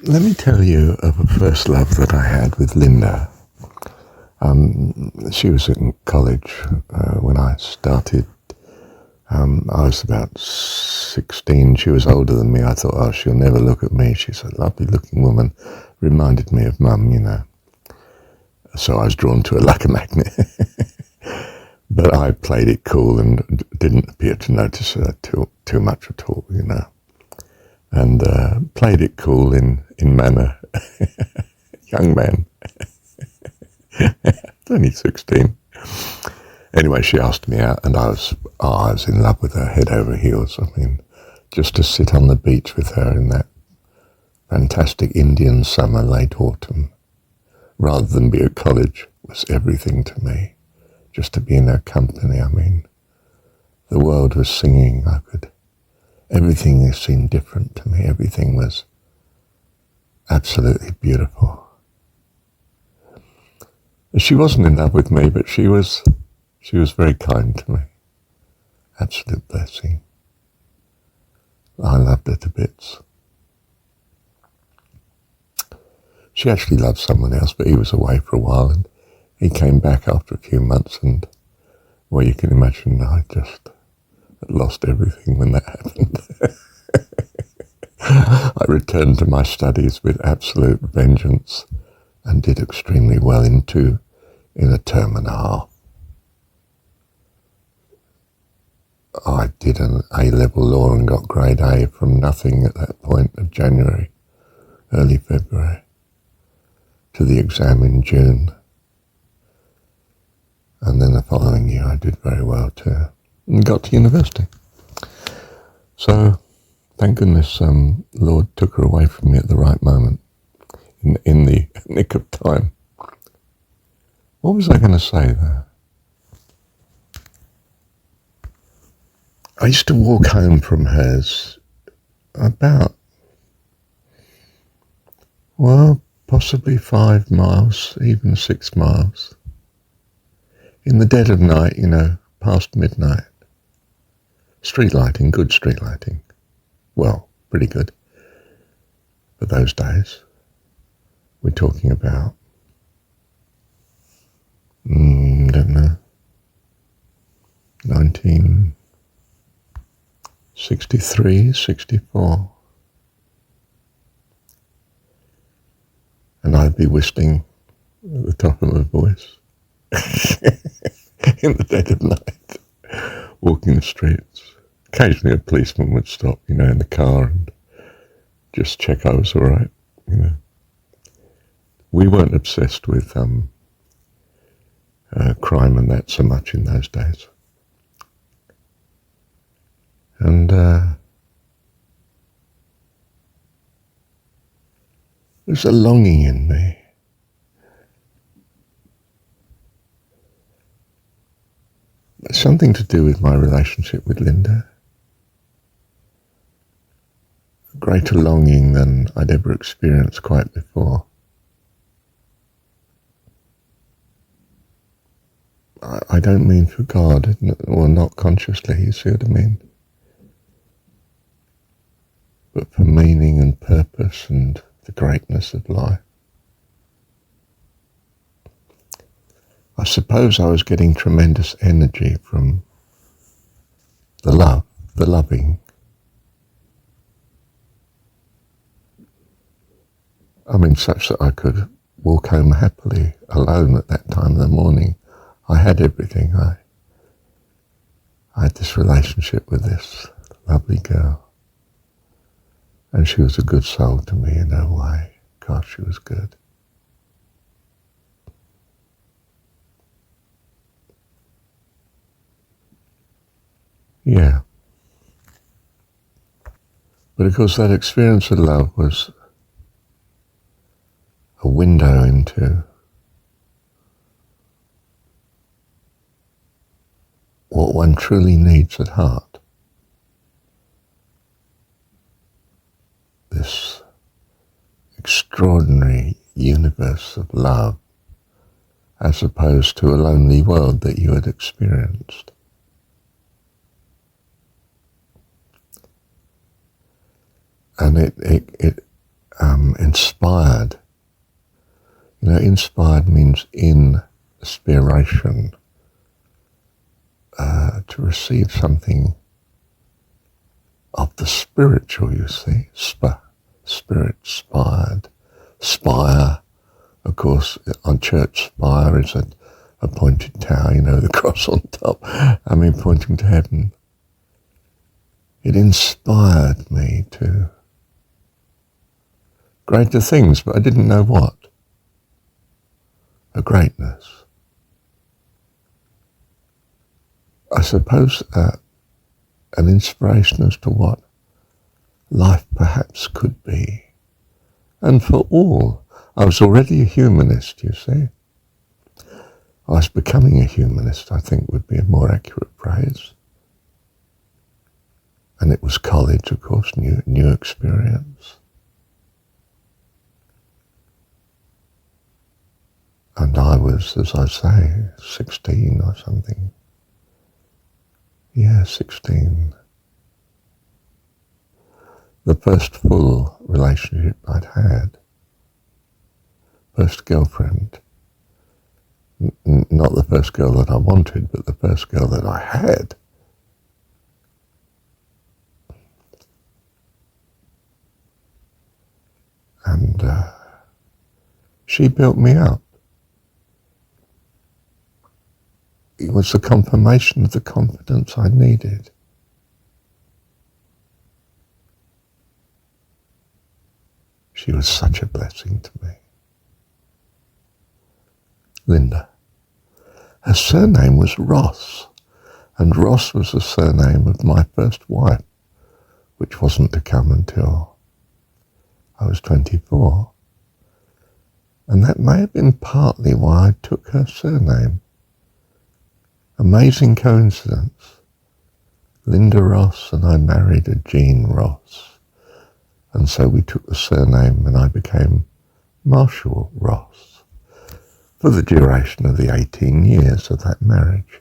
Let me tell you of a first love that I had with Linda. She was in college when I started. I was about 16. She was older than me. I thought, oh, she'll never look at me. She's a lovely looking woman. Reminded me of Mum, you know. So I was drawn to her like a magnet. But I played it cool and didn't appear to notice her too much at all, you know. And played it cool in manner. Young man. Only 16. Anyway, she asked me out, and I was in love with her, head over heels. I mean, just to sit on the beach with her in that fantastic Indian summer, late autumn, rather than be at college, was everything to me. Just to be in her company, I mean, the world was singing. Everything seemed different to me. Everything was absolutely beautiful. She wasn't in love with me, but she was very kind to me. Absolute blessing. I loved her to bits. She actually loved someone else, but he was away for a while, and he came back after a few months, and, well, you can imagine I just lost everything when that happened. I returned to my studies with absolute vengeance and did extremely well in a term and a half. I did an A-level law and got grade A from nothing at that point of January, early February, to the exam in June. And then the following year I did very well too, and got to university. So, thank goodness Lord took her away from me at the right moment, in the nick of time. What was I going to say there? I used to walk home from hers about, well, possibly 5 miles, even 6 miles. In the dead of night, you know, past midnight. Street lighting, good street lighting. Well, pretty good. For those days. We're talking about, don't know, 1963, 64. And I'd be whistling at the top of my voice in the dead of night, walking the streets. Occasionally a policeman would stop, you know, in the car and just check I was all right, you know. We weren't obsessed with crime and that so much in those days. And there's a longing in me. It's something to do with my relationship with Linda. A greater longing than I'd ever experienced quite before. I don't mean for God, or not consciously, you see what I mean? But for meaning and purpose and the greatness of life. I suppose I was getting tremendous energy from the love, the loving. I mean, such that I could walk home happily, alone at that time of the morning. I had everything. I had this relationship with this lovely girl. And she was a good soul to me in her way. Gosh, she was good. Yeah. But of course that experience of love was a window into what one truly needs at heart. This extraordinary universe of love, as opposed to a lonely world that you had experienced. And it inspired. You know, inspired means inspiration, to receive something of the spiritual, you see. Spirit, inspired. Spire, of course, on church spire is a pointed tower, you know, the cross on top, I mean, pointing to heaven. It inspired me to greater things, but I didn't know what. A greatness. I suppose an inspiration as to what life perhaps could be. And for all, I was already a humanist, you see. I was becoming a humanist, I think would be a more accurate phrase. And it was college, of course, new experience. And I was, as I say, 16 or something. Yeah, 16. The first full relationship I'd had. First girlfriend. Not the first girl that I wanted, but the first girl that I had. And she built me up. It was the confirmation of the confidence I needed. She was such a blessing to me. Linda. Her surname was Ross, and Ross was the surname of my first wife, which wasn't to come until I was 24. And that may have been partly why I took her surname. Amazing coincidence. Linda Ross and I married a Jean Ross. And so we took the surname and I became Marshall Ross for the duration of the 18 years of that marriage.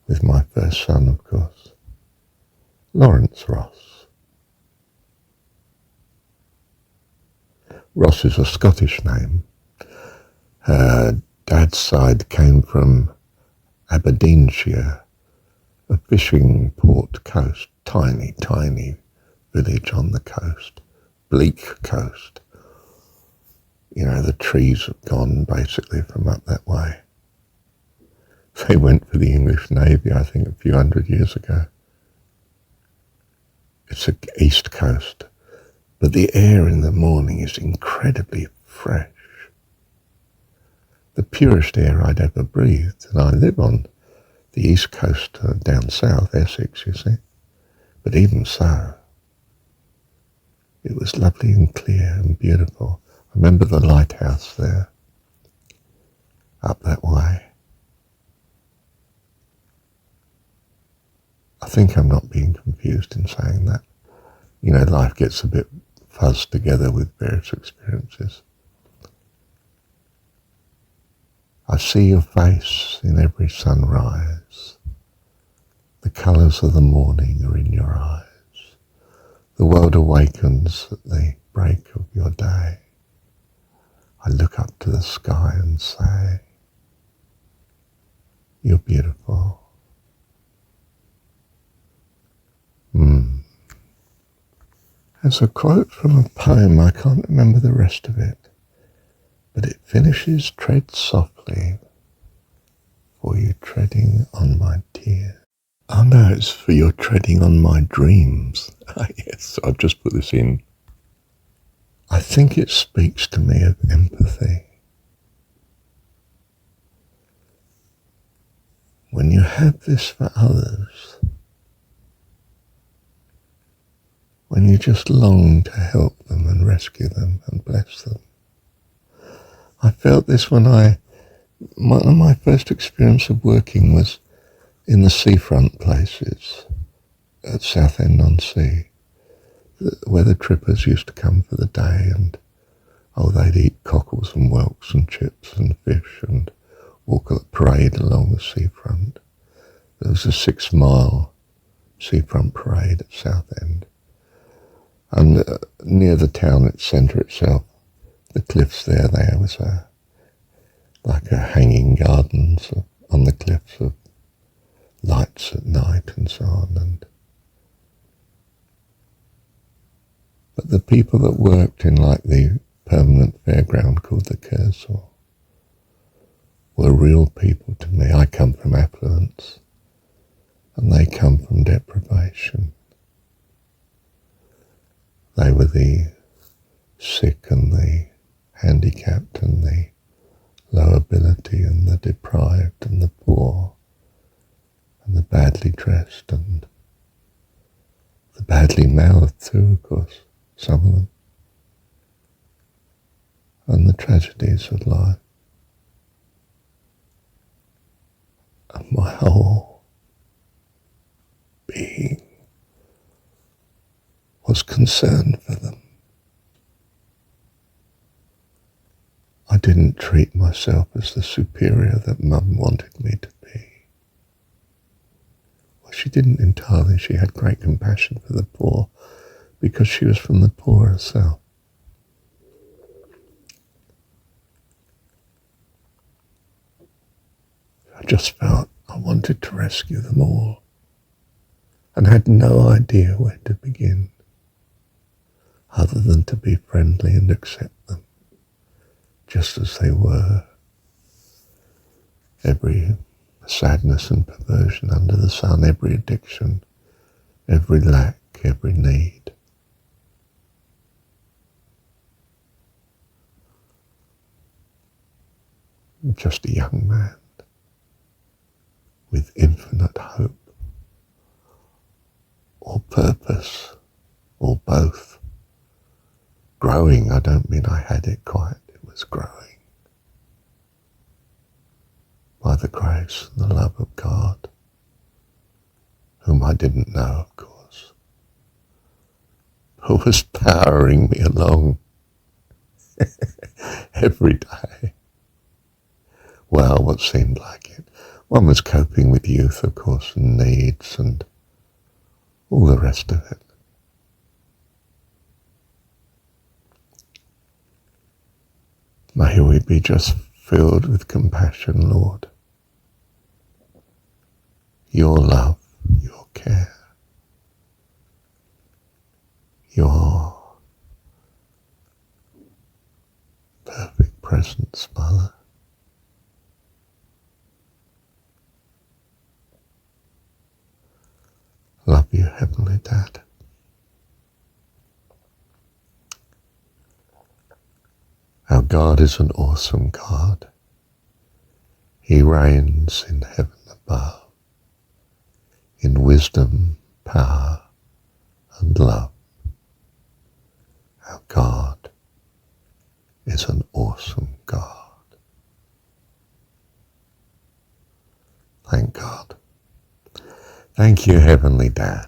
With my first son, of course, Lawrence Ross. Ross is a Scottish name. Her dad's side came from Aberdeenshire, a fishing port coast, tiny village on the coast, bleak coast. You know, the trees have gone basically from up that way. They went for the English Navy, I think, a few hundred years ago. It's the east coast, but the air in the morning is incredibly fresh. The purest air I'd ever breathed, and I live on the east coast down south, Essex, you see. But even so, it was lovely and clear and beautiful. I remember the lighthouse there, up that way. I think I'm not being confused in saying that. You know, life gets a bit fuzzed together with various experiences. I see your face in every sunrise. The colours of the morning are in your eyes. The world awakens at the break of your day. I look up to the sky and say, you're beautiful. There's a quote from a poem, I can't remember the rest of it, but it finishes, tread softly, for you treading on my tears. Oh no, it's for your treading on my dreams. Yes, I've just put this in. I think it speaks to me of empathy. When you have this for others, when you just long to help them and rescue them and bless them. I felt this when one of my first experience of working was in the seafront places at Southend-on-Sea, where the trippers used to come for the day and, they'd eat cockles and whelks and chips and fish and walk a parade along the seafront. There was a 6-mile seafront parade at Southend. And near the town centre itself, the cliffs there was like a hanging gardens on the cliffs of lights at night and so on. But the people that worked in like the permanent fairground called the Cursor were real people to me. I come from affluence and they come from deprivation. They were the sick and the handicapped and the low ability and the deprived and the poor and the badly dressed and the badly mouthed too, of course, some of them, and the tragedies of life. And my whole being was concerned for them. I didn't treat myself as the superior that Mum wanted me to be. Well, she didn't entirely. She had great compassion for the poor because she was from the poor herself. I just felt I wanted to rescue them all and had no idea where to begin other than to be friendly and accept them just as they were. Every sadness and perversion under the sun, every addiction, every lack, every need. Just a young man with infinite hope, or purpose, or both. Growing, I don't mean I had it quite, it was growing. By the grace and the love of God, whom I didn't know, of course, who was powering me along every day. Well, what seemed like it. One was coping with youth, of course, and needs and all the rest of it. May we be just filled with compassion, Lord. Your love, your care, your perfect presence, Mother. Love you, Heavenly Dad. Our God is an awesome God. He reigns in heaven above, in wisdom, power, and love. Our God is an awesome God. Thank God. Thank you, Heavenly Dad.